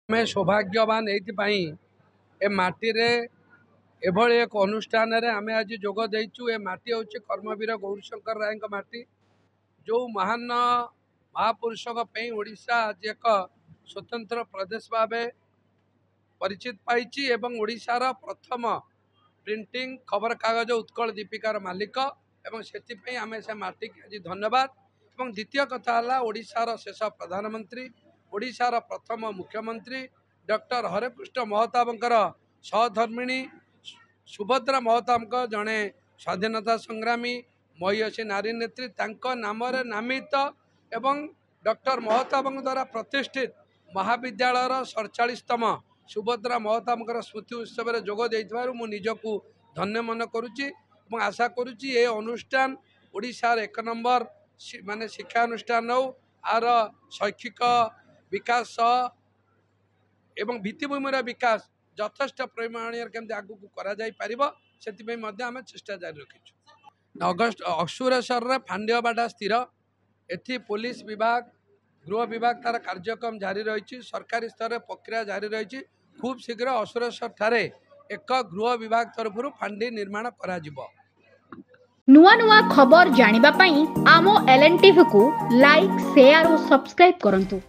आम सौभाग्यवान ए माटी एभली एक अनुष्ठान आम आज जोग देचु। ए माटी हूँ कर्मवीर गौरीशंकर राय माटी, जो महान महापुरुषों ओडिशा आज एक स्वतंत्र प्रदेश भाव परिचित पाई एवं ओडिशार प्रथम प्रिंटिंग खबर कागज उत्कल दीपिकार मालिक एवं से आम से माटी आज धन्यवाद। एवं द्वितीय कथा है ओडिशार शेष प्रधानमंत्री ओडिशार प्रथम मुख्यमंत्री डॉक्टर हरेकृष्ण महताबंकर सहधर्मिणी सुभद्रा महताब जड़े स्वाधीनता संग्रामी महीयसी नारी नेत्री नाम नामित एवं डॉक्टर महताब द्वारा प्रतिष्ठित महाविद्यालय 47तम सुभद्रा महताब स्मृति उत्सव में जोग देइथिबारु मु निजकु धन्य मन करुच्ची। आशा करुच्ची ये अनुष्ठान ओडिशार एक नंबर माने शिक्षा अनुष्ठान हो आर शैक्षिक विकास एवं भित्तिभूमिर विकास यथेष्ट परिमाण केमती आगू से चेष्टा जारी रखीचु। अगस्ट अक्षुरेश्वर फांडियाबाड़ा स्थिर एथि पुलिस विभाग गृह विभाग तार कार्यक्रम जारी रही सरकारी स्तर में प्रक्रिया जारी रही। खूब शीघ्र अक्षुरेश्वर ठारे एक गृह विभाग तरफ फांडी निर्माण करा जिवो। नुआ नुआ खबर जानिबा पई आमो एलएन टीवी को लाइक शेयर और सब्सक्राइब करंतु।